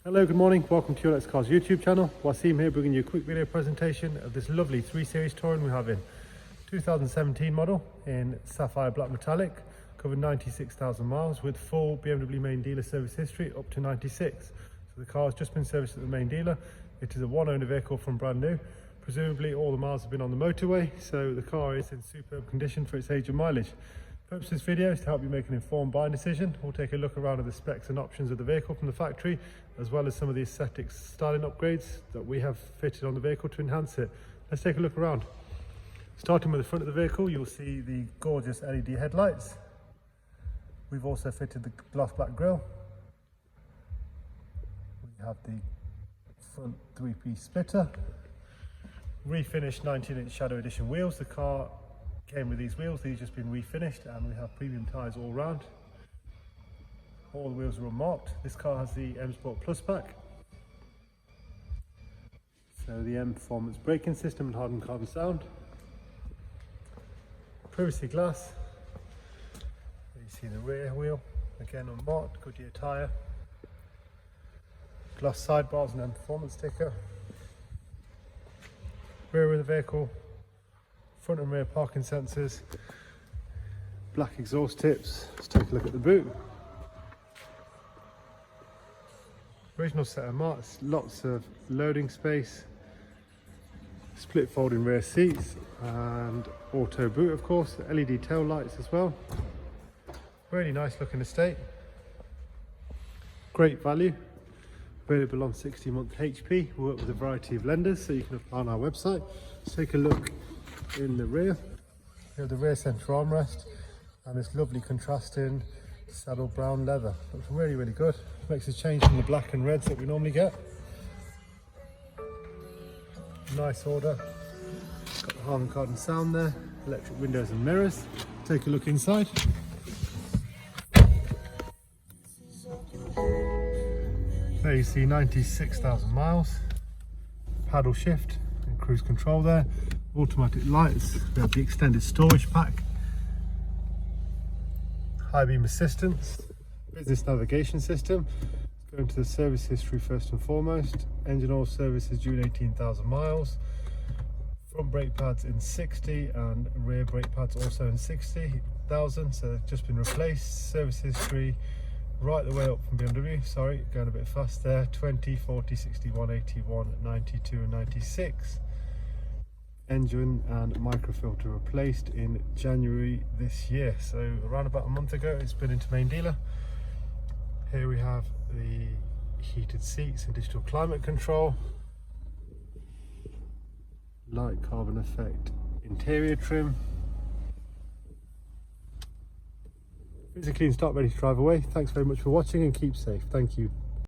Hello, good morning. Welcome to your Let's Cars YouTube channel. Wasim here, bringing you a quick video presentation of this lovely 3 Series Touring we have in 2017 model in sapphire black metallic, covered 96,000 miles with full BMW main dealer service history up to 96. So the car has just been serviced at the main dealer. It is a one-owner vehicle from brand new. Presumably all the miles have been on the motorway, so the car is in superb condition for its age and mileage. The purpose of this video is to help you make an informed buying decision. We'll take a look around at the specs and options of the vehicle from the factory, as well as some of the aesthetics styling upgrades that we have fitted on the vehicle to enhance it. Let's take a look around. Starting with the front of the vehicle, you'll see the gorgeous LED headlights. We've also fitted the gloss black grille. We have the front 3-piece splitter. Refinished 19-inch Shadow Edition wheels. The car came with these wheels. These just been refinished, and we have premium tyres all round. All the wheels are unmarked. This car has the M Sport Plus pack. So the M Performance braking system and hardened carbon sound. Privacy glass. You see the rear wheel, again unmarked, Goodyear tyre. Glass sidebars and M Performance sticker. Rear of the vehicle, front and rear parking sensors, black exhaust tips. Let's take a look at the boot. Original set of marks, lots of loading space, split folding rear seats and auto boot of course, LED tail lights as well. Really nice looking estate, great value, available on 60-month HP. We work with a variety of lenders, so you can apply on our website. Let's take a look in the rear. We have the rear centre armrest and this lovely contrasting saddle brown leather. Looks really good. Makes a change from the black and reds that we normally get. Nice order. Got the harman kardon sound there, electric windows and mirrors. Take a look inside. There you see 96,000 miles. Paddle shift and cruise control there. Automatic lights. We have the extended storage pack. High beam assistance. Business navigation system. Let's go into the service history first and foremost. Engine oil service is due in 18,000 miles. Front brake pads in 60 and rear brake pads also in 60,000. So they've just been replaced. Service history right the way up from BMW. Sorry, going a bit fast there. 20, 40, 61, 81, 92 and 96. Engine and microfilter replaced in January this year, so around about a month ago it's been into main dealer. Here we have the heated seats and digital climate control, light carbon effect interior trim. Physically in stock, ready to drive away. Thanks very much for watching and keep safe. Thank you.